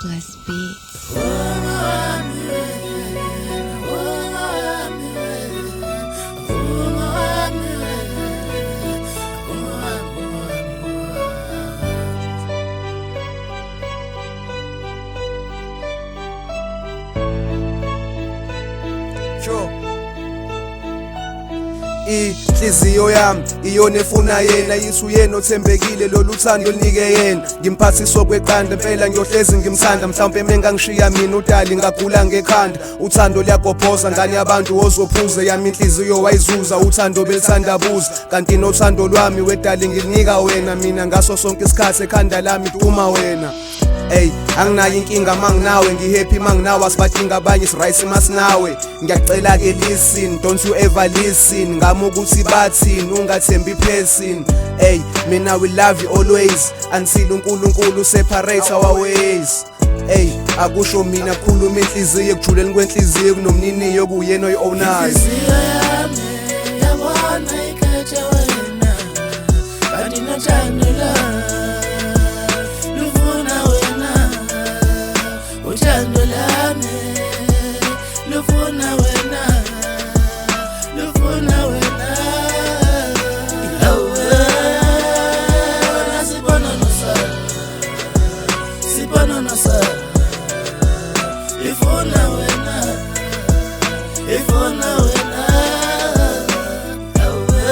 Plus Beats. Inhliziyo yami iyona efuna yena, yithi uyena othembekile, lolu thando linike yena. Ngimphathiswa kweqanda impela ngiyohlezi ngimthanda, mhlawumbe mengangishiya mina udali ngagula ngekhanda. Uthando liyagobhoza ngani yabantu ozophuza, yami inhliziyo wayizuza, uthando belithandabuza. Kanti nothando lwami wedali ngilinika wena, mina ngaso sonke isikhathi ekhanda lami duma wena. Ey, anginayo inkinga manginawe, ngihappy manginawe, asibadinga abanye is-right masinawe. Ngiyacela ke listen, don't you ever listen, ngama ukuthi bathini, ungathembi person. Ey, mina we love you always, until uNkulunkulu separate our ways. Ey, akusho mina khuluma inhliziyo, ekujuleni kwenhliziyo kunomniniyo kuyena oyi-ownayo. Inhliziyo yami yabona ikhethe wena, kanti nothando lami lufuna wena, uthando lami lufuna wena, lufuna wena. Yawe nasibona nosala, sibona nosala, ifuna wena, ifuna wena. Yawe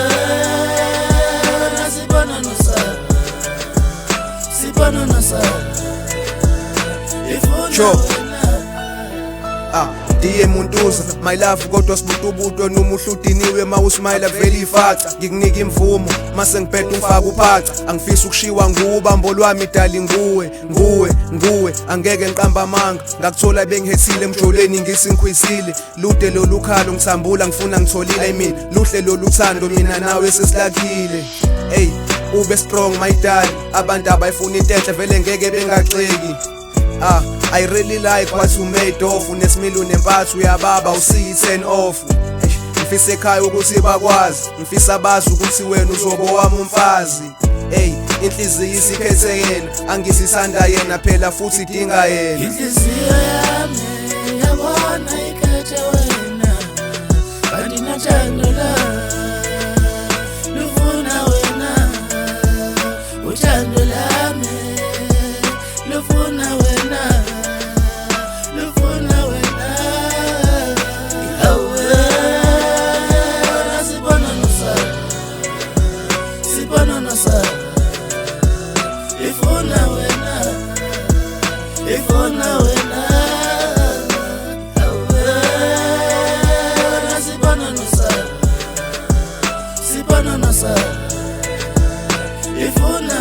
nasibona nosala, sibona nosala, ifuna wena. Diye muntuza my love, kodwa sibutubuto noma uhludiniwe mawusmile vele ifaca. Ngikunika imvumo mase ngiphethe ufaka uphaca, angifisi ukushiwa nguwe, ubambo lwami dali nguwe. Angeke ngiqamba amanga, ngakuthola bengihethile emjoleni ngisinkhwisile. Lude lolu khalo ngithambula, ngifuna ngitholile mina, luhle lolu thando mina nawe sesilakile. Ey, ube strong my dad, abantu abayifuna into enhle vele ngeke bengagxeki. I really like what you made of, unesimilo nempathu uyababa usiyi 10 off. Ngifisa ekhaya ukuthi bakwazi, ngifisa abazi ukuthi wena uzobo wami umfazi. Ey, inhliziyo isikhethe yena, angisisanda yena phela futhi idinga yena. Inhliziyo yami yabona ikhethe wena, kanti nothando lami lufuna wena, uthando lami lufuna wena, lufuna wena. Yawe nasibona nosala, sibona nosala, ifuna wena, ifuna wena. Yawe nasibona nosala, sibona nosala, ifuna